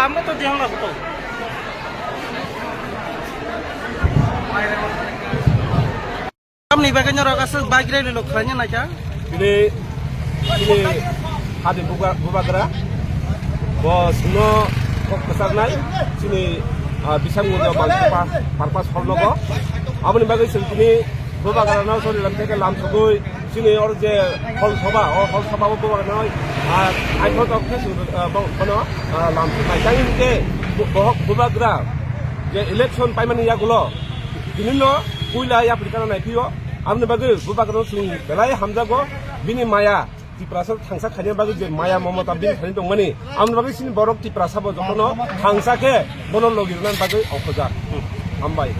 আমরা তো দিলাম না তো আপনি বাগান রাখাছে বাগিরাই লোক খাইnya না ini hadi bubagra bos no kok kesarnai sini bisang ngudo parpas holnogo aboni bagai sini bubagra nau sori lam থেকে lam sugui sini or je hol soba bubagra noi ai thot of kesu bono lam mai jangin ke bubagra je election paimani yagulo dinilo puila ya prikana nai pio amne bagai bubagra sing belai hamjago bini maya tiprasal thangsa khanya bagai je maya momata bin khani dongmani amne bagai sini borok tiprasa bo jokono thangsa ke bono logiran bagai okhoja ambai